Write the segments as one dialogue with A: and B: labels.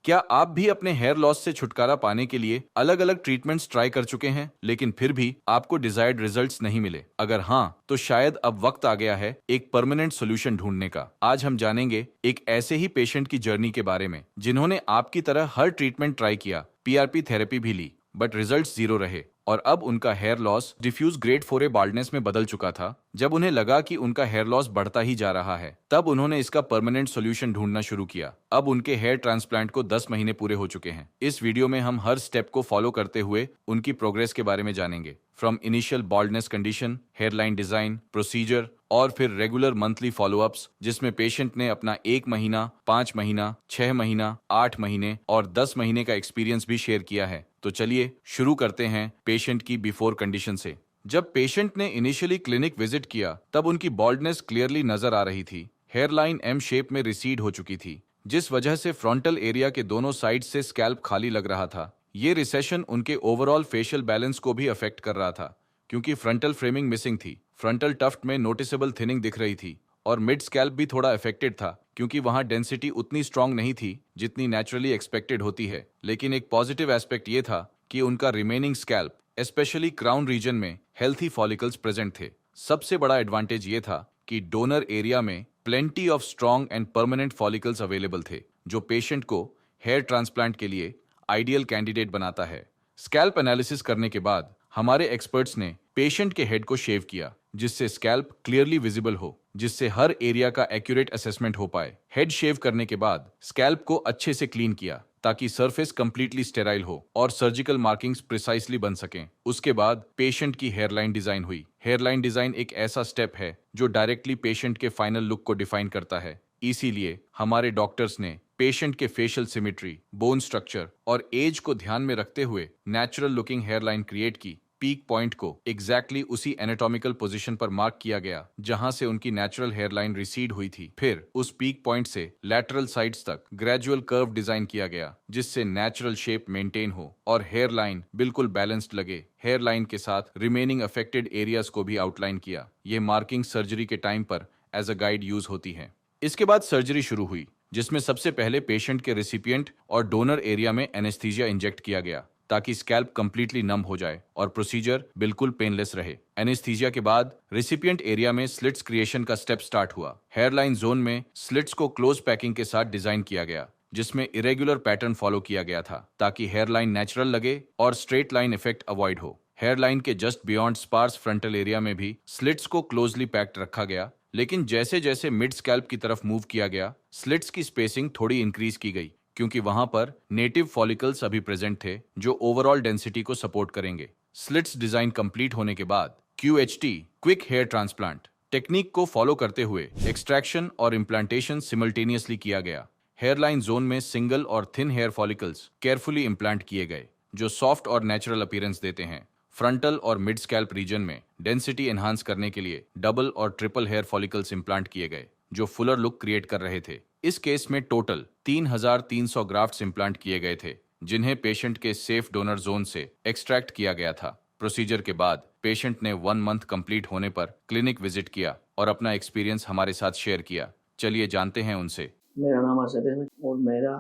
A: क्या आप भी अपने हेयर लॉस से छुटकारा पाने के लिए अलग अलग ट्रीटमेंट्स ट्राई कर चुके हैं लेकिन फिर भी आपको डिजायर्ड रिजल्ट्स नहीं मिले? अगर हाँ, तो शायद अब वक्त आ गया है एक परमानेंट सॉल्यूशन ढूंढने का। आज हम जानेंगे एक ऐसे ही पेशेंट की जर्नी के बारे में जिन्होंने आपकी तरह हर ट्रीटमेंट ट्राई किया, पीआरपी थेरेपी भी ली, बट रिजल्ट्स जीरो रहे और अब उनका hair loss diffuse grade 4A baldness में बदल चुका था। जब उन्हें लगा कि उनका हेयर लॉस बढ़ता ही जा रहा है, तब उन्होंने इसका परमानेंट सॉल्यूशन ढूंढना शुरू किया। अब उनके हेयर ट्रांसप्लांट को 10 महीने पूरे हो चुके हैं। इस वीडियो में हम हर स्टेप को फॉलो करते हुए उनकी प्रोग्रेस के बारे में जानेंगे, from initial baldness condition, hairline design, procedure और फिर रेगुलर मंथली फॉलोअप्स, जिसमें पेशेंट ने अपना 1 महीना, 5 महीना, 6 महीना, 8 महीने और 10 महीने का एक्सपीरियंस भी शेयर किया है। तो चलिए शुरू करते हैं पेशेंट की बिफोर कंडीशन से। जब पेशेंट ने इनिशियली क्लिनिक विजिट किया, तब उनकी बॉल्डनेस क्लियरली नजर आ रही थी। हेयरलाइन एम शेप में रिसीड हो चुकी थी, जिस वजह से फ्रंटल एरिया के दोनों साइड से स्कैल्प खाली लग रहा था। ये रिसेशन उनके ओवरऑल फेशियल बैलेंस को भी अफेक्ट कर रहा था, क्योंकि फ्रंटल फ्रेमिंग मिसिंग थी। फ्रंटल टफ्ट में नोटिसेबल थिनिंग दिख रही थी और मिड स्कैल्प भी थोड़ा अफेक्टेड था, क्योंकि वहां डेंसिटी उतनी स्ट्रांग नहीं थी जितनी नेचुरली एक्सपेक्टेड होती है। लेकिन एक पॉजिटिव एस्पेक्ट ये था कि उनका remaining scalp, specially crown region में हेल्थी फॉलिकल्स प्रेजेंट थे। सबसे बड़ा एडवांटेज ये था कि डोनर एरिया में plenty of strong and permanent follicles available थे, जो पेशेंट को हेयर ट्रांसप्लांट के लिए आइडियल कैंडिडेट बनाता है। स्कैल्प एनालिसिस करने के बाद हमारे एक्सपर्ट्स ने पेशेंट के हेड को शेव किया, जिससे स्कैल्प क्लियरली विजिबल हो, जिससे हर एरिया का एक्यूरेट असेसमेंट हो पाए। हेड शेव करने के बाद स्कैल्प को अच्छे से क्लीन किया ताकि सरफेस कंप्लीटली स्टेराइल हो और सर्जिकल मार्किंग्स प्रिसाइसली बन सकें। उसके बाद पेशेंट की हेयरलाइन डिजाइन हुई। हेयरलाइन डिजाइन एक ऐसा स्टेप है जो डायरेक्टली पेशेंट के फाइनल लुक को डिफाइन करता है। इसीलिए हमारे डॉक्टर्स ने पेशेंट के फेशियल सिमेट्री, बोन स्ट्रक्चर और एज को ध्यान में रखते हुए नेचुरल लुकिंग हेयरलाइन क्रिएट की। पीक पॉइंट को एग्जैक्टली उसी एनाटॉमिकल पोजीशन पर मार्क किया गया जहां से उनकी नेचुरल हेयरलाइन रिसीड हुई थी। फिर उस पीक पॉइंट से लैटरल साइड्स तक ग्रेजुअल कर्व डिजाइन किया गया, जिससे नेचुरल शेप मेंटेन हो और हेयरलाइन बिल्कुल बैलेंस्ड लगे। हेयरलाइन के साथ रिमेनिंग अफेक्टेड एरियाज को भी आउटलाइन किया। ये मार्किंग सर्जरी के टाइम पर एज अ गाइड यूज होती है। इसके बाद सर्जरी शुरू हुई, जिसमें सबसे पहले पेशेंट के रेसिपिएंट और डोनर एरिया में एनेस्थीसिया इंजेक्ट किया गया ताकि स्कैल्प कंप्लीटली नम हो जाए और प्रोसीजर बिल्कुल पेनलेस रहे। एनेस्थीसिया के बाद रेसिपिएंट एरिया में स्लिट्स क्रिएशन का स्टेप स्टार्ट हुआ। हेयरलाइन जोन में स्लिट्स को क्लोज पैकिंग के साथ डिजाइन किया गया, जिसमें इरेगुलर पैटर्न फॉलो किया गया था ताकि हेयरलाइन नेचुरल लगे और स्ट्रेट लाइन इफेक्ट अवॉइड हो। हेयरलाइन के just beyond sparse frontal area में भी स्लिट्स को क्लोजली पैक्ड रखा गया, लेकिन जैसे जैसे मिड स्कैल्प की तरफ मूव किया गया, स्लिट्स की स्पेसिंग थोड़ी इंक्रीज की गई, क्योंकि वहां पर नेटिव फॉलिकल्स अभी प्रेजेंट थे जो ओवरऑल डेंसिटी को सपोर्ट करेंगे। स्लिट्स डिजाइन कंप्लीट होने के बाद QHT, quick hair transplant technique को फॉलो करते हुए एक्सट्रैक्शन और इम्प्लांटेशन सिमल्टेनियसली किया गया। हेयरलाइन जोन में सिंगल और thin hair follicles carefully implant किए गए, जो सॉफ्ट और नेचुरल अपीयरेंस देते हैं। फ्रंटल और मिड स्कैल्प रीजन में डेंसिटी एनहांस करने के लिए डबल और ट्रिपल हेयर फॉलिकल्स इम्प्लांट किए गए, जो फुलर लुक क्रिएट कर रहे थे। इस केस में टोटल 3,300 ग्राफ्ट्स इम्प्लांट किए गए थे, जिन्हें पेशेंट के सेफ डोनर जोन से एक्सट्रैक्ट किया गया था। प्रोसीजर के बाद पेशेंट ने 1 मंथ कंप्लीट होने पर क्लिनिक विजिट किया और अपना एक्सपीरियंस हमारे साथ शेयर किया। चलिए जानते हैं उनसे।
B: मेरा नाम असद है और मेरा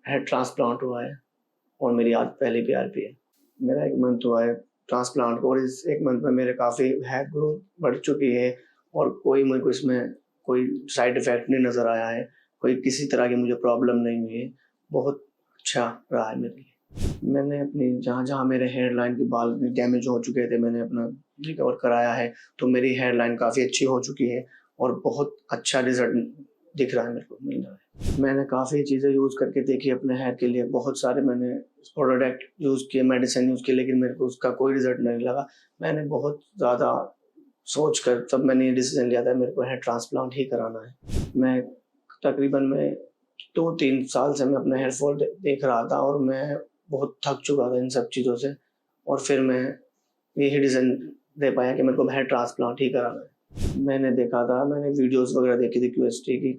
B: हेड ट्रांसप्लांट हुआ है और मेरी आज पहली पीआरपी है। मेरा 1 मंथ हुआ है ट्रांसप्लांट को और इस 1 मंथ में मेरे काफ़ी हेयर ग्रोथ बढ़ चुकी है और कोई मेरे को इसमें कोई साइड इफ़ेक्ट नहीं नज़र आया है। कोई किसी तरह की मुझे प्रॉब्लम नहीं हुई है। बहुत अच्छा रहा है मेरे लिए। मैंने अपनी जहाँ-जहाँ मेरे हेयर लाइन के बाल डैमेज हो चुके थे, मैंने अपना रिकवर कराया है, तो मेरी हेयर लाइन काफ़ी अच्छी हो चुकी है और बहुत अच्छा रिज़ल्ट दिख रहा है मेरे को, मिल रहा है। मैंने काफ़ी चीज़ें यूज़ करके देखी अपने हेयर के लिए। बहुत सारे मैंने प्रोडक्ट यूज़ किए, मेडिसिन यूज़ की, लेकिन मेरे को उसका कोई रिज़ल्ट नहीं लगा। मैंने बहुत ज़्यादा सोच कर तब मैंने ये डिसीज़न लिया था मेरे को हेयर ट्रांसप्लांट ही कराना है। मैं तकरीबन 2-3 साल से मैं अपना हेयर फॉल देख रहा था और मैं बहुत थक चुका था इन सब चीज़ों से और फिर मैं यही डिसीज़न दे पाया कि मेरे को हेयर ट्रांसप्लांट ही कराना है। मैंने देखा था, मैंने वीडियोज़ वगैरह देखी थी QHT की,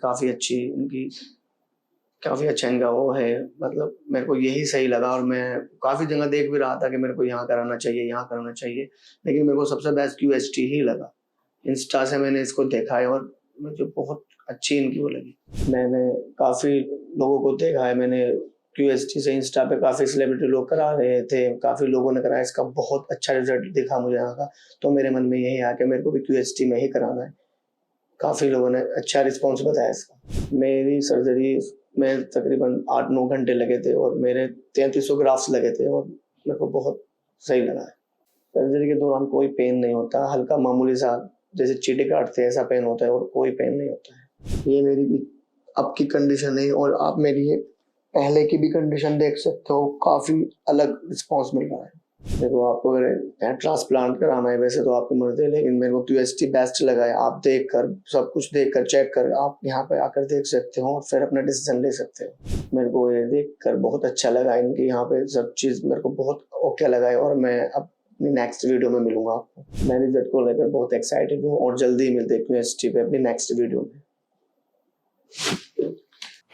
B: काफ़ी अच्छा इनका वो है, मतलब मेरे को यही सही लगा और मैं काफ़ी जगह देख भी रहा था कि मेरे को यहाँ कराना चाहिए, लेकिन मेरे को सबसे बेस्ट QHT ही लगा। इंस्टा से मैंने इसको देखा है और मुझे बहुत अच्छी इनकी वो लगी। मैंने काफ़ी लोगों को देखा है मैंने, क्यूएसटी से इंस्टा पे काफ़ी सेलिब्रिटी लोग करा रहे थे, काफ़ी लोगों ने कराया, इसका बहुत अच्छा रिजल्ट दिखा मुझे यहाँ का। तो मेरे मन में यही आया कि मेरे को भी क्यूएसटी में ही कराना है। काफ़ी लोगों ने अच्छा रिस्पॉन्स बताया इसका। मेरी सर्जरी में तकरीबन 8-9 घंटे लगे थे और मेरे 3300 ग्राफ्स लगे थे और मेरे को बहुत सही लगा है। सर्जरी के दौरान कोई पेन नहीं होता, हल्का मामूली सा जैसे चींटी काटते हैं ऐसा पेन होता है और कोई पेन नहीं होता है। ये मेरी भी अब की कंडीशन है और आप मेरी ये पहले की भी कंडीशन देख सकते हो, काफ़ी अलग रिस्पॉन्स मिल रहा है। देखो आपको अगर हेयर ट्रांसप्लांट कराना है वैसे तो आपकी मर्ज़ी है, लेकिन मेरे को क्यूएसटी बेस्ट लगा है। आप देख कर, सब कुछ देख कर, चेक कर, आप यहाँ पे आकर देख सकते हो और फिर अपना डिसीजन ले सकते हो। मेरे को ये देख कर बहुत अच्छा लगा, इनकी यहाँ पे सब चीज़ मेरे को बहुत ओके लगा है और मैं अब अपनी नेक्स्ट वीडियो में मिलूंगा आपको। मैं रिजल्ट को लेकर बहुत एक्साइटेड हूँ और जल्दी ही मिलते हैं क्यूएसटी पे अपनी नेक्स्ट वीडियो में।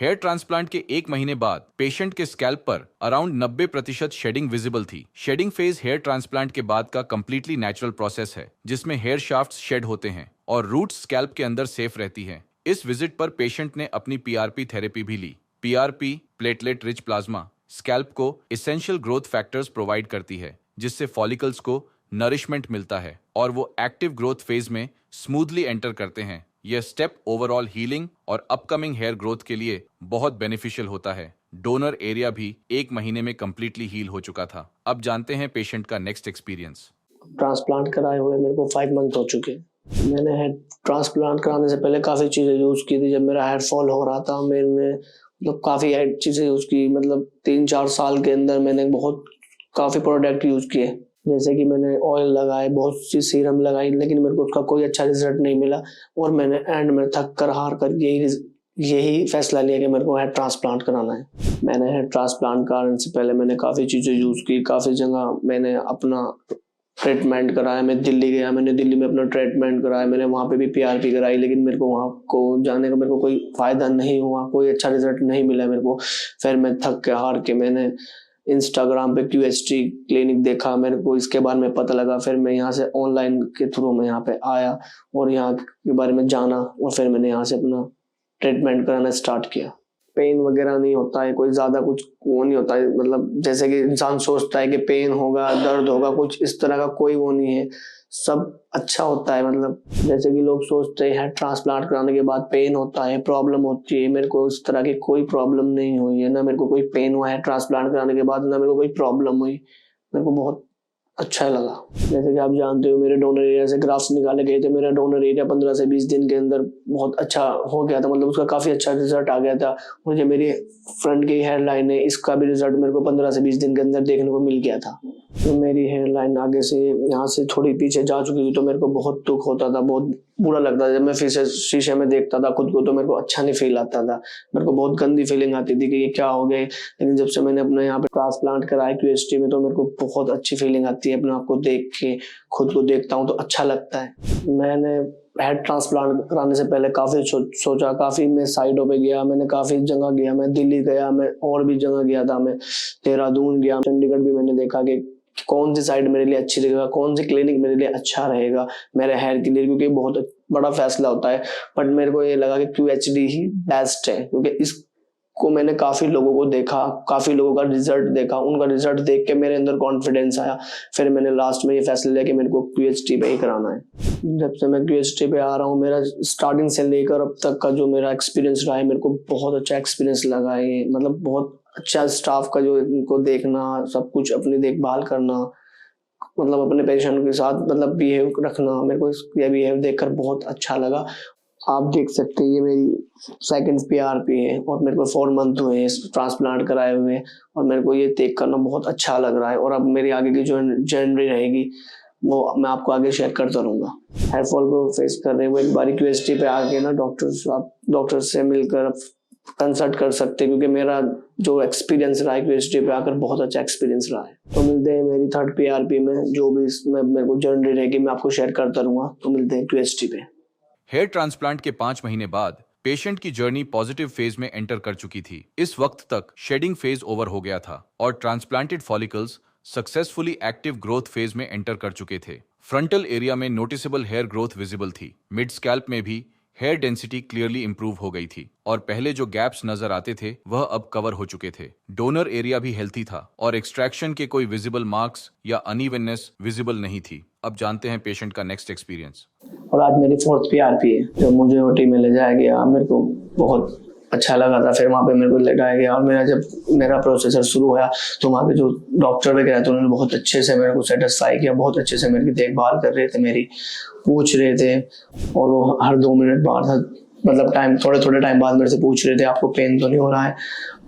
A: हेयर ट्रांसप्लांट के 1 महीने बाद पेशेंट के स्कैल्प पर अराउंड 90% शेडिंग विजिबल थी। शेडिंग फेज हेयर ट्रांसप्लांट के बाद का कंप्लीटली नेचुरल प्रोसेस है, जिसमें हेयर शाफ्ट्स शेड होते हैं और रूट्स स्कैल्प के अंदर सेफ रहती हैं। इस विजिट पर पेशेंट ने अपनी पीआरपी थेरेपी भी ली। PRP, platelet rich plasma, scalp को एसेंशियल ग्रोथ फैक्टर्स प्रोवाइड करती है, जिससे फॉलिकल्स को नरिशमेंट मिलता है और वो एक्टिव ग्रोथ फेज में स्मूथली एंटर करते हैं। यह स्टेप ओवरऑल हीलिंग और अपकमिंग हेयर ग्रोथ के लिए बहुत बेनिफिशियल होता है। डोनर एरिया भी 1 महीने में कंप्लीटली हील हो चुका था। अब जानते हैं पेशेंट का नेक्स्ट एक्सपीरियंस।
B: ट्रांसप्लांट कराए हुए मेरे को 5 मंथ हो चुके हैं। मैंने हेयर ट्रांसप्लांट कराने से पहले काफ़ी चीज़ें यूज़ की थी। जब मेरा हेयर फॉल हो रहा था, मैंने मतलब काफ़ी चीज़ें यूज़ की, मतलब 3-4 साल के अंदर मैंने काफ़ी प्रोडक्ट यूज़ किए। जैसे कि मैंने ऑयल लगाए, बहुत सी सीरम लगाई, लेकिन मेरे को उसका कोई अच्छा रिजल्ट नहीं मिला और मैंने एंड में थक कर हार कर यही फैसला लिया कि मेरे को हेयर ट्रांसप्लांट कराना है। मैंने हेयर ट्रांसप्लांट कराने से पहले मैंने काफ़ी चीज़ें यूज़ की, काफ़ी जगह मैंने अपना ट्रीटमेंट कराया। मैं दिल्ली गया, मैंने दिल्ली में अपना ट्रीटमेंट कराया, मैंने वहाँ पे भी पीआरपी कराई, लेकिन मेरे को वहाँ को जाने का मेरे को कोई फ़ायदा नहीं हुआ, कोई अच्छा रिजल्ट नहीं मिला मेरे को। फिर मैं थक के हार के मैंने इंस्टाग्राम पे क्यूएसटी क्लिनिक देखा, मेरे को इसके बारे में पता लगा। फिर मैं यहाँ से ऑनलाइन के थ्रू मैं यहाँ पे आया और यहाँ के बारे में जाना और फिर मैंने यहाँ से अपना ट्रीटमेंट कराना स्टार्ट किया। पेन वगैरह नहीं होता है, कोई ज़्यादा कुछ वो नहीं होता है, मतलब जैसे कि इंसान सोचता है कि पेन होगा, दर्द होगा, कुछ इस तरह का कोई वो नहीं है। सब अच्छा होता है, मतलब जैसे कि लोग सोचते हैं ट्रांसप्लांट कराने के बाद पेन होता है, प्रॉब्लम होती है। मेरे को इस तरह की कोई प्रॉब्लम नहीं हुई है, ना मेरे को कोई पेन हुआ है ट्रांसप्लांट कराने के बाद, ना मेरे को कोई प्रॉब्लम हुई। मेरे को बहुत अच्छा लगा। जैसे कि आप जानते हो मेरे डोनर एरिया से ग्राफ्स निकाले गए थे। मेरा डोनर एरिया 15 से 20 दिन के अंदर बहुत अच्छा हो गया था, मतलब उसका काफ़ी अच्छा रिजल्ट आ गया था। मुझे मेरी फ्रंट की हेयर लाइन है, इसका भी रिजल्ट मेरे को 15 से 20 दिन के अंदर देखने को मिल गया था। तो मेरी हेयर लाइन आगे से यहाँ से थोड़ी पीछे जा चुकी थी, तो मेरे को बहुत दुख होता था, बहुत बुरा लगता था। जब मैं फिर से शीशे में देखता था खुद को तो मेरे को अच्छा नहीं फील आता था, मेरे को बहुत गंदी फीलिंग आती थी कि ये क्या हो गए। लेकिन जब से मैंने अपने यहाँ पे ट्रांसप्लांट कराया क्यूएसटी में, तो मेरे को बहुत अच्छी फीलिंग आती है। अपने आप को देख के खुद को देखता हूँ तो अच्छा लगता है। मैंने हेड ट्रांसप्लांट कराने से पहले काफ़ी सोचा, काफ़ी मैं साइडों पे गया, मैंने काफ़ी जगह गया, मैं दिल्ली गया, मैं और भी जगह गया था, मैं देहरादून गया, चंडीगढ़ भी मैंने देखा कि कौन सी साइड मेरे लिए अच्छी रहेगा, कौन सी क्लिनिक मेरे लिए अच्छा रहेगा मेरे हेयर के लिए, क्योंकि बहुत बड़ा फैसला होता है। बट मेरे को ये लगा कि क्यूएचडी ही बेस्ट है, क्योंकि इसको मैंने काफ़ी लोगों को देखा, काफ़ी लोगों का रिजल्ट देखा, उनका रिजल्ट देख के मेरे अंदर कॉन्फिडेंस आया। फिर मैंने लास्ट में ये फैसला लिया कि मेरे को क्यूएचडी पे ही कराना है। जब से मैं क्यूएचडी पे आ रहा हूँ, मेरा स्टार्टिंग से लेकर अब तक का जो मेरा एक्सपीरियंस रहा है, मेरे को बहुत अच्छा एक्सपीरियंस लगा है। मतलब बहुत अच्छा स्टाफ का जो इनको देखना, सब कुछ अपनी देखभाल करना, मतलब अपने पेशेंट के साथ मतलब बिहेव रखना, मेरे को ये बिहेव देखकर बहुत अच्छा लगा। आप देख सकते हैं ये मेरी सेकंड पीआरपी है और मेरे को 4 मंथ हुए हैं इस ट्रांसप्लांट कराए हुए और मेरे को ये देख करना बहुत अच्छा लग रहा है। और अब मेरी आगे की जो जर्नी रहेगी वो मैं आपको आगे शेयर करता रहूँगा। हेयर फॉल को फेस कर रहे हो, एक बारी क्यूएसटी पे आके ना डॉक्टर से मिलकर कंसल्ट कर सकते हैं, क्योंकि मेरा जो एक्सपीरियंस रहा है क्यूएसटी पे आकर बहुत अच्छा एक्सपीरियंस रहा है। तो मिलते हैं मेरी 3rd पीआरपी में, जो भी इसमें मेरे को जर्नी रहेगी मैं आपको शेयर करता रहूँगा। तो मिलते हैं क्यूएसटी पे।
A: हेयर ट्रांसप्लांट के 5 महीने बाद पेशेंट की जर्नी पॉजिटिव फेज में एंटर कर चुकी थी। इस वक्त तक शेडिंग फेज ओवर हो गया था और transplanted follicles successfully active growth phase में एंटर कर चुके थे। फ्रंटल एरिया में नोटिसेबल हेयर ग्रोथ विजिबल थी। मिड स्कैल्प में भी हेयर डेंसिटी क्लियरली इंप्रूव हो गई थी और पहले जो गैप्स नजर आते थे वह अब कवर हो चुके थे। डोनर एरिया भी हेल्थी था और एक्सट्रैक्शन के कोई विजिबल मार्क्स या अनइवननेस विजिबल नहीं थी। अब जानते हैं पेशेंट का नेक्स्ट एक्सपीरियंस।
B: और आज मेरी 4th PRP है। जब मुझे ओटी में ले जाया गया मेरे को बहुत अच्छा लगा था। फिर वहाँ पे मेरे को लगाया गया और मेरा प्रोसेसर शुरू हुआ तो वहाँ पे जो डॉक्टर वगैरह थे उन्होंने बहुत अच्छे से मेरे को सेटिस्फाई किया, बहुत अच्छे से मेरी देखभाल कर रहे थे, मेरी पूछ रहे थे। और वो हर 2 मिनट बाद मतलब थोड़े थोड़े टाइम बाद मेरे से पूछ रहे थे आपको पेन तो नहीं हो रहा है,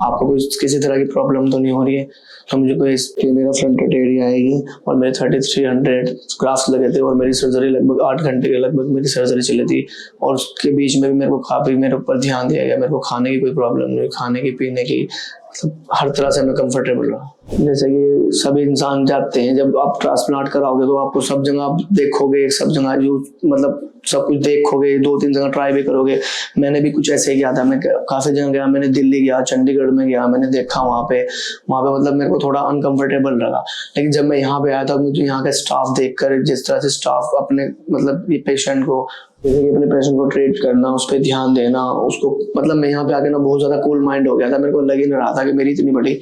B: आपको कोई किसी तरह की प्रॉब्लम तो नहीं हो रही है। तो मुझे कोई मेरा फ्रंटल एरिया आएगी और मेरे 3300 ग्राफ्स लगे थे और मेरी सर्जरी लगभग 8 घंटे के लगभग मेरी सर्जरी चली थी। और उसके बीच में भी मेरे को काफ़ी मेरे ऊपर ध्यान दिया गया। मेरे को खाने की कोई प्रॉब्लम नहीं, खाने की पीने की, मतलब हर तरह से मैं कंफर्टेबल रहा। जैसे कि सभी इंसान जाते हैं, जब आप ट्रांसप्लांट कराओगे तो आपको सब जगह आप देखोगे, सब जगह जो मतलब सब कुछ देखोगे, 2-3 जगह ट्राई भी करोगे। मैंने भी कुछ ऐसे ही किया था। मैं काफ़ी जगह गया, मैंने दिल्ली गया, चंडीगढ़ में गया, मैंने देखा वहाँ पे मतलब मेरे को थोड़ा अनकंफर्टेबल लगा। लेकिन जब मैं यहाँ पे आया था मुझे यहाँ का स्टाफ देखकर, जिस तरह से स्टाफ अपने मतलब ये पेशेंट को अपने पेशेंट को ट्रीट करना, उस पर ध्यान देना, उसको मतलब मैं यहाँ पे आके ना बहुत ज़्यादा कूल माइंड हो गया था। मेरे को लग ही नहीं रहा था कि मेरी इतनी बड़ी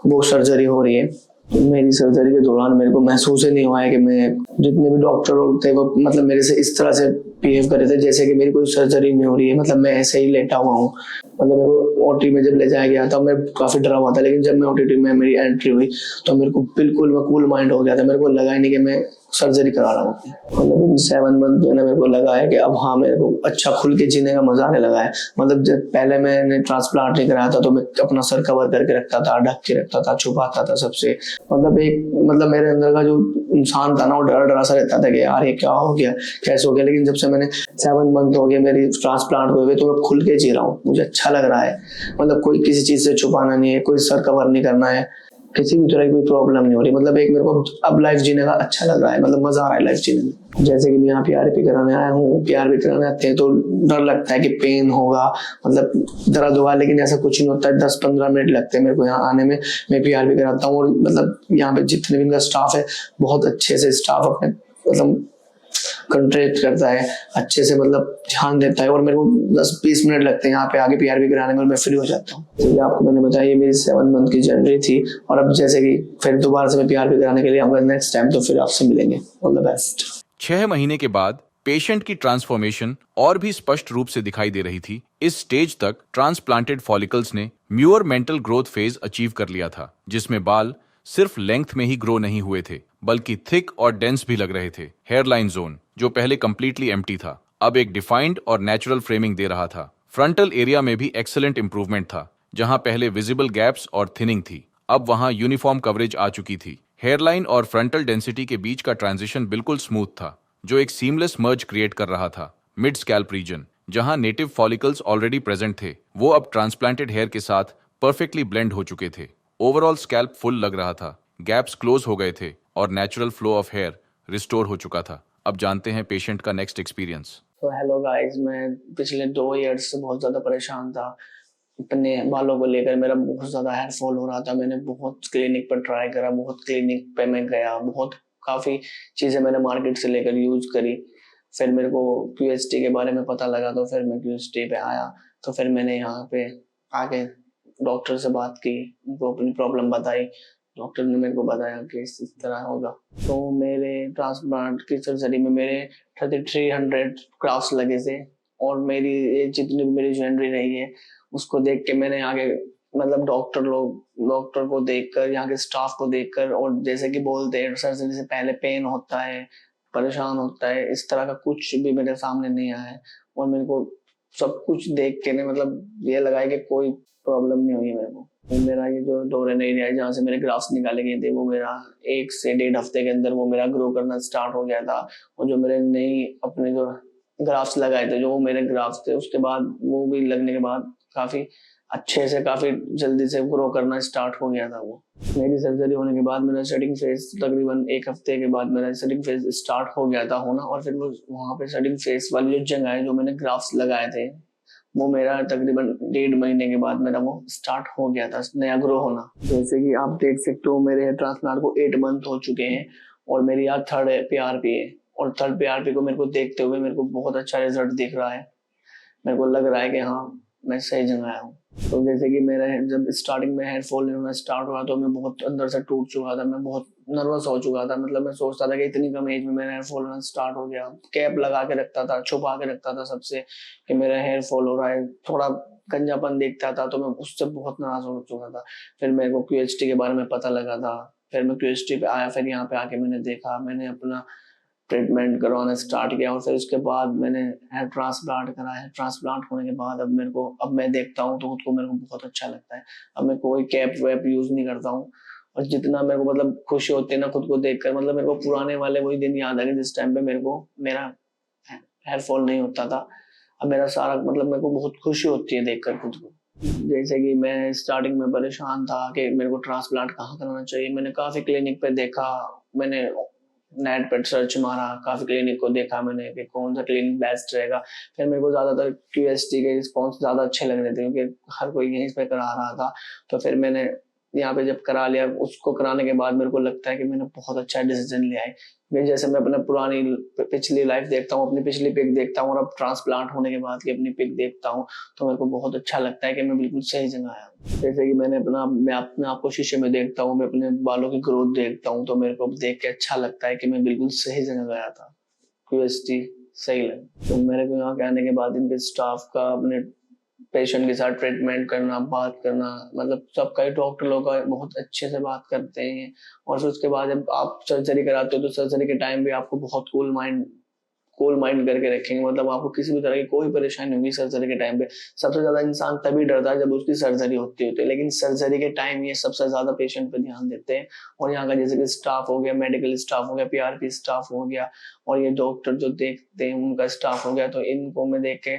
B: वो सर्जरी हो रही है। मेरी सर्जरी के दौरान मेरे को महसूस ही नहीं हुआ है कि मैं जितने भी डॉक्टर लोग थे वो मतलब मेरे से इस तरह से बिहेव कर रहे थे जैसे कि मेरी कोई सर्जरी नहीं हो रही है। मतलब मैं ऐसे ही लेटा हुआ हूँ। मतलब मेरे को ओटी में जब ले जाया गया था मैं काफ़ी डरा हुआ था, लेकिन जब मैं ओटी में मेरी एंट्री हुई तो मेरे को बिल्कुल मैं कूल माइंड हो गया था। मेरे को लगा ही नहीं कि मैं सर्जरी करा रहा हूँ। मतलब इन 7 मंथ में मेरे को लगा है कि अब हाँ मेरे को अच्छा खुल के जीने का मजा आने लगा है। मतलब जब पहले मैंने ट्रांसप्लांट नहीं कराया था तो मैं अपना सर कवर करके रखता था, ढक के रखता था, छुपाता था सबसे। मतलब मेरे अंदर का जो इंसान था ना वो डरा सा रहता था कि यार ये क्या हो गया, कैसे हो गया। लेकिन जब से मैंने 7 मंथ हो गए मेरी ट्रांसप्लांट हुए तो मैं खुल के जी रहा हूँ, मुझे अच्छा लग रहा है। मतलब कोई किसी चीज से छुपाना नहीं है, कोई सर कवर नहीं करना है, किसी भी तरह की कोई प्रॉब्लम नहीं हो रही। मतलब एक मेरे को अब लाइफ जीने का अच्छा लग रहा है, मतलब मजा आ रहा है लाइफ जीने में। जैसे कि मैं यहाँ PRP कराने आया हूँ, PRP कराने आते हैं तो डर लगता है कि पेन होगा, मतलब दर्द होगा, लेकिन ऐसा कुछ नहीं होता है। 10-15 मिनट लगते हैं मेरे को यहाँ आने में। मैं PRP कराता हूँ और मतलब यहाँ पे जितने भी इनका स्टाफ है बहुत अच्छे से स्टाफ अपने मतलब कंट्रैक्ट करता है, अच्छे से मतलब ध्यान देता है। और मेरे को 10-20 मिनट लगते हैं यहाँ पे आगे PRP कराने में और मैं फ्री हो जाता हूँ। जैसे आपको मैंने बताया ये मेरी 7 मंथ की जर्नी थी और अब जैसे कि फिर दोबारा से मैं PRP कराने के लिए आऊंगा नेक्स्ट टाइम, तो फिर आपसे मिलेंगे। All the best.
A: 6 महीने के बाद पेशेंट की ट्रांसफॉर्मेशन और भी स्पष्ट रूप से दिखाई दे रही थी। इस स्टेज तक ट्रांसप्लांटेड फॉलिकल्स ने म्यूर मेंटल ग्रोथ फेज अचीव कर लिया था, जिसमें बाल सिर्फ लेंथ में ही ग्रो नहीं हुए थे बल्कि थिक और डेंस भी लग रहे थे। हेयरलाइन जोन जो पहले कंप्लीटली एम्प्टी था अब एक डिफाइंड और नेचुरल फ्रेमिंग दे रहा था। फ्रंटल एरिया में भी एक्सीलेंट इंप्रूवमेंट था। जहां पहले विजिबल गैप्स और थिनिंग थी अब वहां यूनिफॉर्म कवरेज आ चुकी थी। हेयरलाइन और फ्रंटल डेंसिटी के बीच का ट्रांजिशन बिल्कुल स्मूथ था, जो एक सीमलेस मर्ज क्रिएट कर रहा था। मिड स्कैल्प रीजन जहां नेटिव फॉलिकल्स ऑलरेडी प्रेजेंट थे वो अब ट्रांसप्लांटेड हेयर के साथ परफेक्टली ब्लेंड हो चुके थे। ओवरऑल स्कैल्प फुल लग रहा था, गैप्स क्लोज हो गए थे और natural flow of hair restore हो चुका था। अब जानते हैं पेशेंट का नेक्स्ट एक्सपीरियंस।
B: तो हेलो गाइस, मैं पिछले 2 ईयर्स से बहुत ज़्यादा परेशान था। अपने बालों को लेकर मेरा बहुत ज़्यादा हेयर फॉल हो रहा था। मैंने बहुत क्लिनिक पर ट्राई करा, बहुत क्लिनिक पे मैं गया, बहुत काफ़ी चीज़ें मैंने मार्केट से लेकर यूज़ करी। फिर मेरे को QHT के बारे में पता लगा तो फिर मैं QHT पे आया। तो फिर मैंने यहाँ पे आके डॉक्टर से बात की, उनको अपनी प्रॉब्लम बताई। डॉक्टर ने मेरे को बताया कि इस तरह होगा। तो मेरे ट्रांसप्लांट की सर्जरी में मेरे 3300 ग्राफ्स लगे थे और मेरी ये जितनी भी मेरी ज्वेलरी रही है उसको देख के मैंने आगे मतलब डॉक्टर को देखकर, यहाँ के स्टाफ को देखकर, और जैसे कि बोलते हैं सर्जरी से पहले पेन होता है, परेशान होता है, इस तरह का कुछ भी मेरे सामने नहीं आया है। और मेरे को सब कुछ देख के मतलब ये लगा है कि कोई प्रॉब्लम नहीं हुई मेरे को। तो मेरा ये जो डोरन एरिया है जहाँ से मेरे ग्राफ्स निकाले गए थे वो मेरा 1 से 1.5 हफ्ते के अंदर वो मेरा ग्रो करना स्टार्ट हो गया था। और जो मेरे नई अपने जो ग्राफ्स लगाए थे, जो वो मेरे ग्राफ्स थे, उसके बाद वो भी लगने के बाद काफी अच्छे से काफी जल्दी से ग्रो करना स्टार्ट हो गया था वो। मेरी सर्जरी होने के बाद मेरा सेटिंग फेज तकरीबन 1 हफ्ते के बाद मेरा सेटिंग फेज स्टार्ट हो गया था होना। और फिर वो वहाँ पे सेटिंग फेज वाली जो जगह है जो मैंने ग्राफ्स लगाए थे वो मेरा तकरीबन 1.5 महीने के बाद मेरा वो स्टार्ट हो गया था नया ग्रो होना। जैसे कि आप देख सकते हो मेरे ट्रांसप्लांट को 8 मंथ हो चुके हैं और मेरी आज 3rd PRP है। और 3rd PRP को मेरे को देखते हुए मेरे को बहुत अच्छा रिजल्ट दिख रहा है। मेरे को लग रहा है कि हाँ मैं सही जगह आया हूँ। तो जैसे कि मेरा जब स्टार्टिंग में हेयर फॉल होना स्टार्ट हुआ तो मैं बहुत अंदर से टूट चुका था, मैं बहुत नर्वस हो चुका था। मतलब मैं सोचता था कि इतनी कम एज में मेरा हेयर फॉल होना स्टार्ट हो गया। कैप लगा के रखता था, छुपा के रखता था सबसे कि मेरा हेयर फॉल हो रहा है। थोड़ा गंजापन दिखता था तो मैं उससे बहुत नाराज हो चुका था। फिर मेरे को क्यूएचटी के बारे में पता लगा था। फिर मैं क्यूएचटी पे आया, फिर यहाँ पे आके मैंने देखा, मैंने अपना ट्रीटमेंट करवाना स्टार्ट किया और फिर उसके बाद मैंने हेयर ट्रांसप्लांट करा है। ट्रांसप्लांट होने के बाद अब मैं देखता हूँ तो खुद को मेरे को बहुत अच्छा लगता है। अब मैं कोई कैप वैप यूज नहीं करता हूँ। और जितना मेरे को मतलब खुशी होती है ना खुद को देखकर, मतलब मेरे को पुराने वाले वही दिन याद आ गए जिस टाइम पे मेरे को मेरा हेयर फॉल नहीं होता था। अब मेरा सारा मतलब मेरे को बहुत खुशी होती है देखकर खुद को। जैसे कि मैं स्टार्टिंग में परेशान था कि मेरे को ट्रांसप्लांट कहाँ कराना चाहिए। मैंने काफी क्लिनिक पे देखा, मैंने नेट पर सर्च मारा, काफी क्लिनिक को देखा मैंने कि कौन सा क्लिनिक बेस्ट रहेगा। फिर मेरे को ज्यादातर क्यूएसटी के रिस्पॉन्स ज्यादा अच्छे लग रहे थे क्योंकि हर कोई यहीं पे करा रहा था। तो फिर मैंने यहाँ पे जब करा लिया, उसको कराने के बाद मेरे को लगता है कि मैंने बहुत अच्छा डिसीजन लिया है। मैं जैसे मैं अपना पुरानी पिछली लाइफ देखता हूँ, अपनी पिछली पिक देखता हूँ और अब ट्रांसप्लांट होने के बाद की अपनी पिक देखता हूँ तो मेरे को बहुत अच्छा लगता है कि मैं बिल्कुल सही जगह आया हूँ। जैसे कि मैं अपने आप को शीशे में देखता हूँ, मैं अपने बालों की ग्रोथ देखता हूँ तो मेरे को देख के अच्छा लगता है कि मैं बिल्कुल सही जगह गया था। क्यूएसटी सही लगा। तो मेरे को यहाँ के आने के बाद इनके स्टाफ का, अपने पेशेंट के साथ ट्रीटमेंट करना, बात करना, मतलब सबका ही डॉक्टर लोग का बहुत अच्छे से बात करते हैं। और फिर उसके बाद जब आप सर्जरी कराते हो तो सर्जरी के टाइम भी आपको बहुत कूल माइंड करके रखेंगे। मतलब आपको किसी भी तरह की कोई परेशानी होगी सर्जरी के टाइम पे। सबसे ज्यादा इंसान तभी डरता है जब उसकी सर्जरी होती है, लेकिन सर्जरी के टाइम ये सबसे ज्यादा पेशेंट पे ध्यान देते हैं। और यहाँ का जैसे कि स्टाफ हो गया, मेडिकल स्टाफ हो गया, पीआरपी स्टाफ हो गया और ये डॉक्टर जो देखते हैं उनका स्टाफ हो गया, तो इनको मैं देख के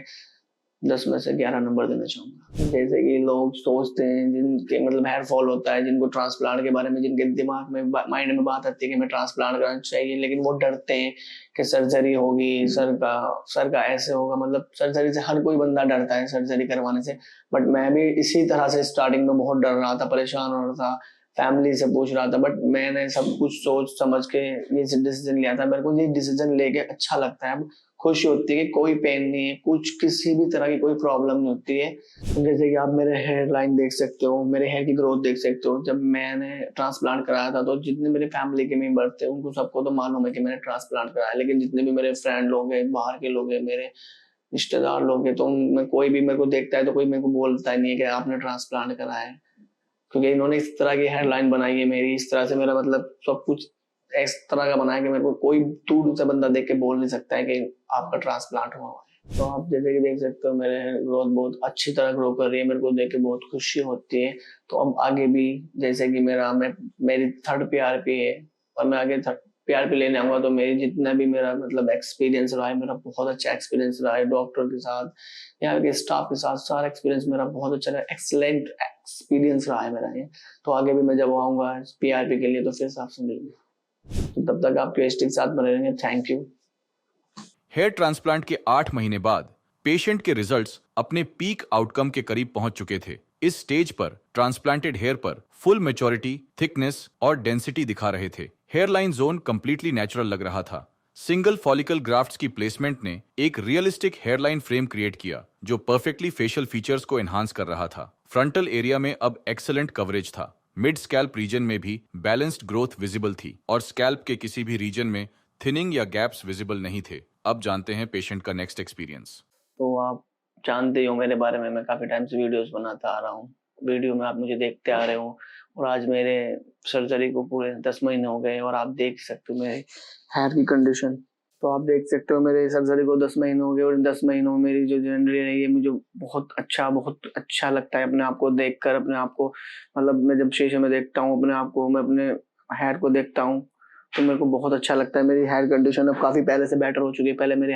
B: 10 में से 11 नंबर देना चाहूंगा। जैसे कि लोग सोचते हैं जिनके मतलब हेयर फॉल होता है, जिनको ट्रांसप्लांट के बारे में जिनके दिमाग में माइंड में बात आती है कि मैं ट्रांसप्लांट कराना चाहिए, लेकिन वो डरते हैं कि सर्जरी होगी, सर का ऐसे होगा। मतलब सर्जरी से हर कोई बंदा डरता है सर्जरी करवाने से। बट मैं भी इसी तरह से स्टार्टिंग में बहुत डर रहा था, परेशान हो रहा था, फैमिली से पूछ रहा था। बट मैंने सब कुछ सोच समझ के ये डिसीजन लिया था। मेरे को ये डिसीजन लेके अच्छा लगता है। अब खुशी होती है कि कोई पेन नहीं है, कुछ किसी भी तरह की कोई प्रॉब्लम नहीं होती है। तो जैसे कि आप मेरे हेयर लाइन देख सकते हो, मेरे हेयर की ग्रोथ देख सकते हो। जब मैंने ट्रांसप्लांट कराया था तो जितने मेरे फैमिली के मेंबर थे उनको सबको तो मालूम है कि मैंने ट्रांसप्लांट कराया, लेकिन जितने भी मेरे फ्रेंड लोग हैं, बाहर के लोग हैं, मेरे रिश्तेदार लोग हैं, तो उनमें कोई भी मेरे को देखता है तो कोई मेरे को बोलता नहीं है कि आपने ट्रांसप्लांट कराया है। क्योंकि इन्होंने इस तरह की हेडलाइन बनाई है मेरी, इस तरह से मेरा मतलब सब कुछ इस तरह का बनाया कि मेरे को कोई दूर से बंदा देख के बोल नहीं सकता है कि आपका ट्रांसप्लांट हुआ है। तो आप जैसे कि देख सकते हो मेरे ग्रोथ बहुत अच्छी तरह ग्रो कर रही है, मेरे को देख के बहुत खुशी होती है। तो अब आगे भी जैसे कि मेरी थर्ड पीआरपी है और मैं आगे पीआरपी लेने आऊंगा, तो मेरी जितना भी मेरा मतलब एक्सपीरियंस रहा है, मेरा बहुत अच्छा एक्सपीरियंस रहा है डॉक्टर के साथ, यहाँ के स्टाफ के साथ, सारा एक्सपीरियंस मेरा बहुत अच्छा रहा, एक्सलेंट एक्सपीरियंस रहा है मेरा ये। तो आगे भी मैं जब आऊंगा पीआरपी के लिए तो फिर से आपसे मिलूंगा। तो तब तक आप क्यूएसटी के साथ बने रहेंगे। Thank you.
A: हेयर ट्रांसप्लांट के 8 महीने बाद पेशेंट के रिजल्ट्स अपने पीक आउटकम के करीब पहुंच चुके थे। इस स्टेज पर ट्रांसप्लांटेड हेयर पर फुल मैच्योरिटी, थिकनेस और डेंसिटी दिखा रहे थे। Hair line zone completely natural लग रहा था। सिंगल फॉलिकल ग्राफ्ट्स की प्लेसमेंट ने एक रियलिस्टिक हेयरलाइन फ्रेम क्रिएट किया जो परफेक्टली फेशियल फीचर्स को एनहांस कर रहा था। फ्रंटल एरिया में अब एक्सेलेंट कवरेज था। मिड स्कैल्प रीजन में भी बैलेंस्ड ग्रोथ विजिबल थी और स्कैल्प के किसी भी रीजन में थिनिंग या गैप्स विजिबल नहीं थे। अब जानते हैं पेशेंट का नेक्स्ट एक्सपीरियंस।
B: तो आप जानते हो मेरे बारे में, मैं काफी टाइम से वीडियोस बनाता आ रहा हूँ, वीडियो में आप मुझे देखते आ रहे हो। और आज मेरे सर्जरी को पूरे 10 महीने हो गए और आप देख सकते हो मेरे हेयर की कंडीशन। तो आप देख सकते हो मेरे सर्जरी को 10 महीने हो गए और इन 10 महीनों में मेरी जो जर्नी रही है, मुझे बहुत अच्छा लगता है अपने आप को देखकर। अपने आप को मतलब मैं जब शीशे में देखता हूँ अपने आप को, मैं अपने हेयर को देखता हूँ तो मेरे को बहुत अच्छा लगता है। मेरी हेयर कंडीशन अब काफी पहले से बेटर हो चुकी है। पहले मेरी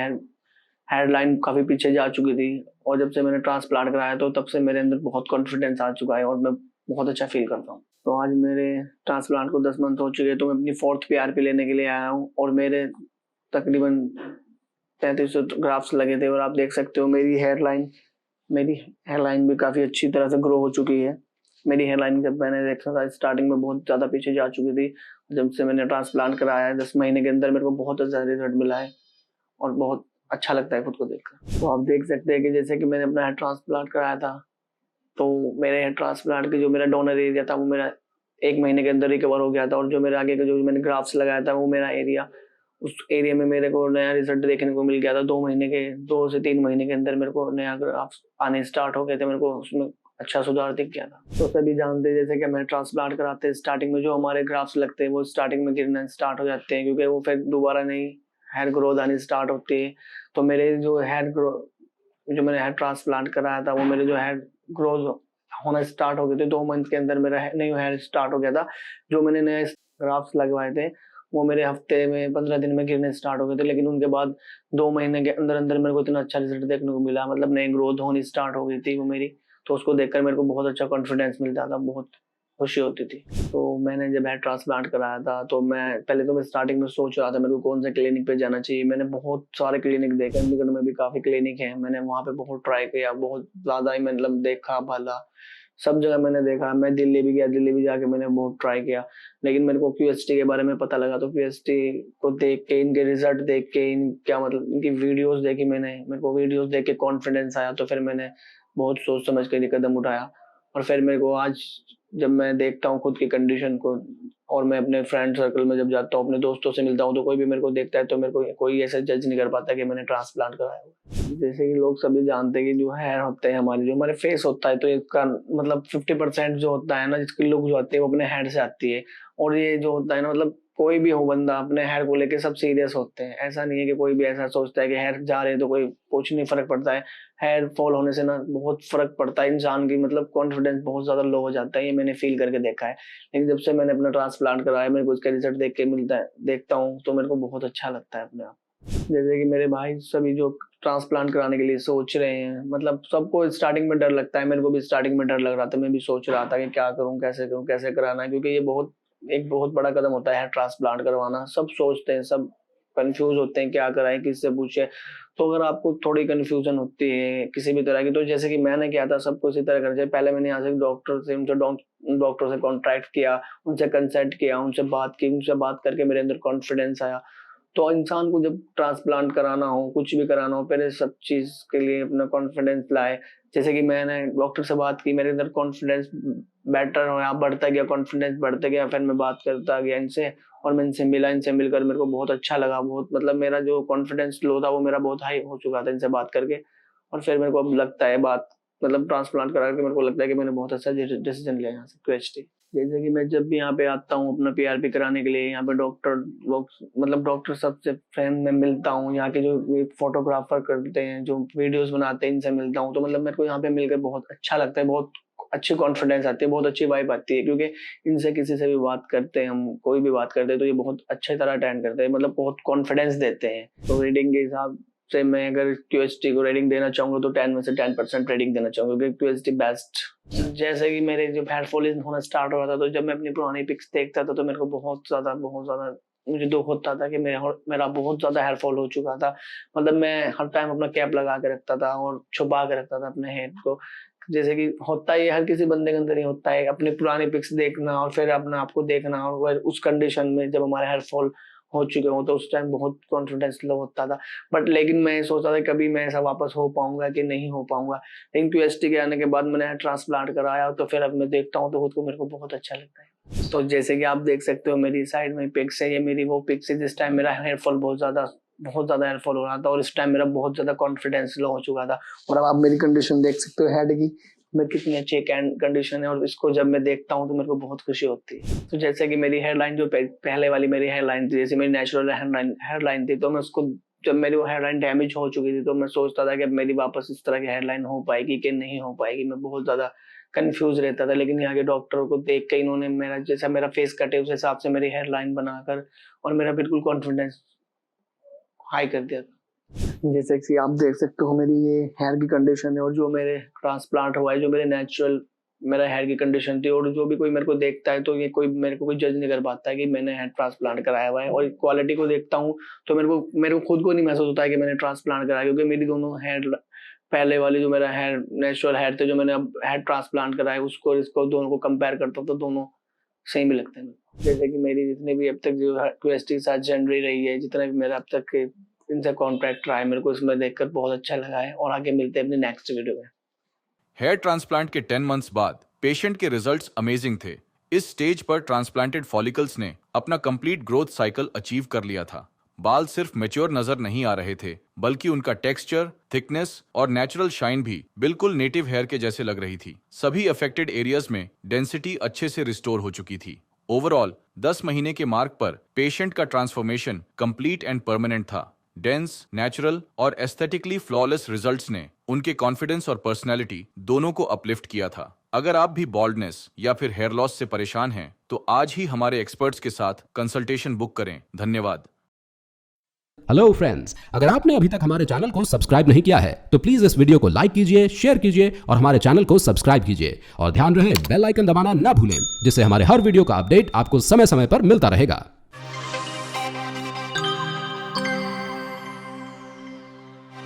B: हेयर लाइन काफी पीछे जा चुकी थी और जब से मैंने ट्रांसप्लांट कराया तो तब से मेरे अंदर बहुत कॉन्फिडेंस आ चुका है और मैं बहुत अच्छा फील करता हूँ। तो आज मेरे ट्रांसप्लांट को 10 मंथ हो चुके हैं, तो मैं अपनी 4th पीआरपी लेने के लिए आया हूँ और मेरे तकरीबन 3300 ग्राफ्स लगे थे। और आप देख सकते हो मेरी हेयरलाइन भी काफी अच्छी तरह से ग्रो हो चुकी है। मेरी हेयरलाइन जब मैंने देखा था स्टार्टिंग में बहुत ज्यादा पीछे जा चुकी थी। जब से मैंने ट्रांसप्लांट कराया है 10 महीने के अंदर मेरे को बहुत अच्छा रिजल्ट मिला है और बहुत अच्छा लगता है खुद को देखकर। तो आप देख सकते हैं कि जैसे कि मैंने अपना हेयर ट्रांसप्लांट कराया था, तो मेरे हेयर ट्रांसप्लांट के जो मेरा डोनर एरिया था वो मेरा 1 महीने के अंदर रिकवर हो गया था, और जो मेरे आगे का जो मैंने ग्राफ्स लगाया था वो मेरा एरिया, उस एरिया में मेरे को नया रिजल्ट देखने को मिल गया था। 2 से 3 महीने के अंदर मेरे को नया ग्राफ्स आने स्टार्ट हो गए थे, मेरे को उसमें अच्छा सुधार दिख गया था। तो सभी जानते हैं जैसे कि हमें ट्रांसप्लांट कराते हैं, स्टार्टिंग में जो हमारे ग्राफ्स लगते हैं वो स्टार्टिंग में गिरना स्टार्ट हो जाते हैं, क्योंकि वो फिर दोबारा नई हेयर ग्रोथ आनी स्टार्ट होती है। तो मेरे जो जो मैंने हेयर ट्रांसप्लांट कराया था वो मेरे जो हेयर ग्रोथ होना स्टार्ट हो गए थे, 2 मंथ के अंदर मेरा न्यू हेयर स्टार्ट हो गया था। जो मैंने नए ग्राफ्स लगवाए थे वो मेरे हफ्ते में 15 दिन में गिरने स्टार्ट हो गए थे, लेकिन उनके बाद 2 महीने के अंदर अंदर मेरे को इतना अच्छा रिजल्ट देखने को मिला, मतलब नई ग्रोथ होनी स्टार्ट हो गई थी वो मेरी। तो उसको देखकर मेरे को बहुत अच्छा कॉन्फिडेंस मिलता था, बहुत खुशी होती थी। तो मैंने जब हेयर ट्रांसप्लांट कराया था तो मैं स्टार्टिंग में सोच रहा था मेरे को कौन से क्लिनिक पे जाना चाहिए। मैंने बहुत सारे क्लिनिक देखे, चंडीगढ़ में भी काफी क्लिनिक है, मैंने वहाँ पे बहुत ट्राई किया, बहुत ज्यादा ही मतलब देखा भाला, सब जगह मैंने देखा। मैं दिल्ली भी गया, दिल्ली भी जाके मैंने बहुत ट्राई किया, लेकिन मेरे को क्यूएसटी के बारे में पता लगा। तो क्यूएसटी को देख के, इनके रिजल्ट देख के, इन क्या मतलब इनकी वीडियोस देखी मैंने, मेरे को वीडियोस देख के कॉन्फिडेंस आया। तो फिर मैंने बहुत सोच समझ कर ये कदम उठाया, और फिर मेरे को आज जब मैं देखता हूँ खुद की कंडीशन को, और मैं अपने फ्रेंड सर्कल में जब जाता हूँ, अपने दोस्तों से मिलता हूँ, तो कोई भी मेरे को देखता है तो मेरे को कोई ऐसा जज नहीं कर पाता कि मैंने ट्रांसप्लांट कराया हुआ। जैसे कि लोग सभी जानते हैं कि जो हेयर होते हैं हमारे, जो हमारे फेस होता है, तो इसका मतलब 50% जो होता है ना, जिसकी लुक जो आती है वो अपने हेयर से आती है। और ये जो होता है ना, मतलब कोई भी हो बंदा अपने हेयर को लेके सब सीरियस होते हैं। ऐसा नहीं है कि कोई भी ऐसा सोचता है कि हेयर जा रहे हैं तो कोई कुछ नहीं फर्क पड़ता है। हेयर फॉल होने से ना बहुत फर्क पड़ता है इंसान की, मतलब कॉन्फिडेंस बहुत ज्यादा लो हो जाता है, ये मैंने फील करके देखा है। लेकिन जब से मैंने अपना ट्रांसप्लांट कराया, मेरे को उसका रिजल्ट देख के मिलता है, देखता हूँ, तो मेरे को बहुत अच्छा लगता है अपने आप। जैसे कि मेरे भाई सभी जो ट्रांसप्लांट कराने के लिए सोच रहे हैं, मतलब सबको स्टार्टिंग में डर लगता है, मेरे को भी स्टार्टिंग में डर लग रहा था, मैं भी सोच रहा था कि क्या करूं, कैसे कराना है, क्योंकि ये एक बहुत बड़ा कदम होता है ट्रांसप्लांट करवाना। सब सोचते हैं, सब कंफ्यूज होते हैं क्या कराएं, किससे पूछे। तो अगर आपको थोड़ी कंफ्यूजन होती है किसी भी तरह की, तो जैसे कि मैंने किया था, सबको इसी तरह करना चाहिए। पहले मैंने यहाँ से डॉक्टर से कॉन्ट्रैक्ट किया, उनसे कंसल्ट किया, उनसे बात करके मेरे अंदर कॉन्फिडेंस आया। तो इंसान को जब ट्रांसप्लांट कराना हो, कुछ भी कराना हो, पहले सब चीज के लिए अपना कॉन्फिडेंस लाए। जैसे कि मैंने डॉक्टर से बात की, मेरे अंदर कॉन्फिडेंस बेटर हो, बढ़ता गया, कॉन्फिडेंस बढ़ता गया। फिर मैं बात करता गया इनसे, और मैं इनसे मिलकर मेरे को बहुत अच्छा लगा। बहुत मतलब मेरा जो कॉन्फिडेंस लो था वो मेरा बहुत हाई हो चुका था इनसे बात करके। और फिर मेरे को अब लगता है बात मतलब ट्रांसप्लांट करा के मेरे को लगता है कि मैंने बहुत अच्छा डिसीजन लिया यहाँ से क्वेश्चन। जैसे कि मैं जब भी यहाँ पे आता हूँ अपना पीआरपी कराने के लिए, यहाँ पे डॉक्टर लोग, मतलब डॉक्टर सबसे फ्रेंड में मिलता हूँ, यहाँ के जो फोटोग्राफर करते हैं, जो वीडियोस बनाते हैं, इनसे मिलता हूँ। तो मतलब मेरे को यहाँ पे मिलकर बहुत अच्छा लगता है, बहुत अच्छी कॉन्फिडेंस आती है, बहुत अच्छी वाइब आती है, क्योंकि इनसे किसी से भी बात करते हैं, हम कोई भी बात करते हैं तो ये बहुत अच्छी तरह अटेंड करते हैं, मतलब बहुत कॉन्फिडेंस देते हैं। तो रीडिंग के हिसाब से मैं अगर क्यूएसटी को रेटिंग देना चाहूंगा तो 10 में से 10% रेटिंग देना चाहूंगा, क्योंकि क्यूएसटी बेस्ट। जैसे कि मेरे जो हेयर फॉल होना स्टार्ट हो रहा था, तो जब मैं अपनी पुरानी पिक्स देखता था तो मेरे को बहुत ज्यादा मुझे दुख होता था कि मेरा बहुत ज्यादा हेयर फॉल हो चुका था। मतलब मैं हर टाइम अपना कैप लगा के रखता था और छुपा के रखता था अपने हेयर को। जैसे कि होता है, हर किसी बंदे के अंदर ही होता है, अपनी पुरानी पिक्स देखना और फिर अपने आप को देखना, और वह उस कंडीशन में जब हमारे हेयर फॉल हो चुके हो तो उस टाइम बहुत कॉन्फिडेंस लो होता था। बट लेकिन मैं सोचता था कभी मैं ऐसा वापस हो पाऊंगा कि नहीं हो पाऊंगा। लेकिन क्यूएसटी के आने के बाद मैंने ट्रांसप्लांट कराया, तो फिर अब मैं देखता हूँ तो खुद को मेरे को बहुत अच्छा लगता है। तो जैसे कि आप देख सकते हो मेरी साइड में पिक्स है, ये मेरी वो पिक्स है जिस टाइम मेरा हेयर फॉल बहुत ज्यादा हेयर फॉल हो रहा था, और इस टाइम मेरा बहुत ज्यादा कॉन्फिडेंस लो हो चुका था। और अब आप मेरी कंडीशन देख सकते हो हेड की, मैं कितनी अच्छी कंडीशन है, और इसको जब मैं देखता हूँ तो मेरे को बहुत खुशी होती है। तो जैसे कि मेरी हेयरलाइन जो पहले वाली मेरी हेयरलाइन थी, जैसे मेरी नेचुरल हेयरलाइन थी, तो मैं उसको जब मेरी वो हेयरलाइन डैमेज हो चुकी थी तो मैं सोचता था कि अब मेरी वापस इस तरह की हेयरलाइन हो पाएगी कि नहीं हो पाएगी। मैं बहुत ज्यादा कंफ्यूज रहता था, लेकिन यहाँ के डॉक्टर को देख के इन्होंने मेरा जैसा मेरा फेस कट है उस हिसाब से मेरी हेयरलाइन बनाकर और मेरा बिल्कुल कॉन्फिडेंस हाई कर दिया था। जैसे कि आप देख सकते हो मेरी ये हेयर की कंडीशन है, और जो मेरे ट्रांसप्लांट हुआ है, जो मेरे नेचुरल मेरा हेयर की कंडीशन थी, और जो भी कोई मेरे को देखता है तो ये कोई मेरे को कोई जज नहीं कर पाता है कि मैंने हेयर ट्रांसप्लांट कराया हुआ है। और क्वालिटी को देखता हूँ तो मेरे को खुद को नहीं महसूस होता है कि मैंने ट्रांसप्लांट कराया, क्योंकि मेरी दोनों हेयर पहले वाली जो मेरा हेयर नेचुरल हेयर थे, जो मैंने अब हेयर ट्रांसप्लांट कराया, उसको इसको दोनों को कंपेयर करता हूँ तो दोनों सेम ही लगते हैं। जैसे कि मेरी जितने भी अब तक जो क्वेस्टी साथ जनरी रही है, जितने भी मेरा अब तक के इनसे कॉन्ट्रैक्ट रहा है, मेरे को इसमें देखकर बहुत अच्छा लगा है। और आगे मिलते हैं अपने नेक्स्ट वीडियो में।
A: हेयर ट्रांसप्लांट के 10 मंथ्स बाद पेशेंट के रिजल्ट्स अमेजिंग थे। इस स्टेज पर ट्रांसप्लांटेड फॉलिकल्स ने अपना कंप्लीट ग्रोथ साइकिल अचीव कर लिया था। बाल सिर्फ मैच्योर नजर नहीं आ रहे थे, बल्कि उनका टेक्सचर, थिकनेस और नेचुरल शाइन भी बिल्कुल नेटिव हेयर के जैसे लग रही थी। सभी अफेक्टेड एरियाज में डेंसिटी अच्छे से रिस्टोर हो चुकी थी। ओवरऑल 10 महीने के मार्क पर पेशेंट का ट्रांसफॉर्मेशन कंप्लीट एंड परमानेंट था। डेंस, नेचुरल और एस्थेटिकली फ्लॉलेस रिजल्ट्स ने उनके कॉन्फिडेंस और पर्सनैलिटी दोनों को अपलिफ्ट किया था। अगर आप भी बॉल्डनेस या फिर हेयर लॉस से परेशान हैं, तो आज ही हमारे एक्सपर्ट्स के साथ कंसल्टेशन बुक करें। धन्यवाद।
C: हेलो फ्रेंड्स, अगर आपने अभी तक हमारे चैनल को सब्सक्राइब नहीं किया है तो प्लीज इस वीडियो को लाइक कीजिए, शेयर कीजिए और हमारे चैनल को सब्सक्राइब कीजिए। और ध्यान रहे बेल आइकन दबाना ना भूलें, जिससे हमारे हर वीडियो का अपडेट आपको समय समय पर मिलता रहेगा।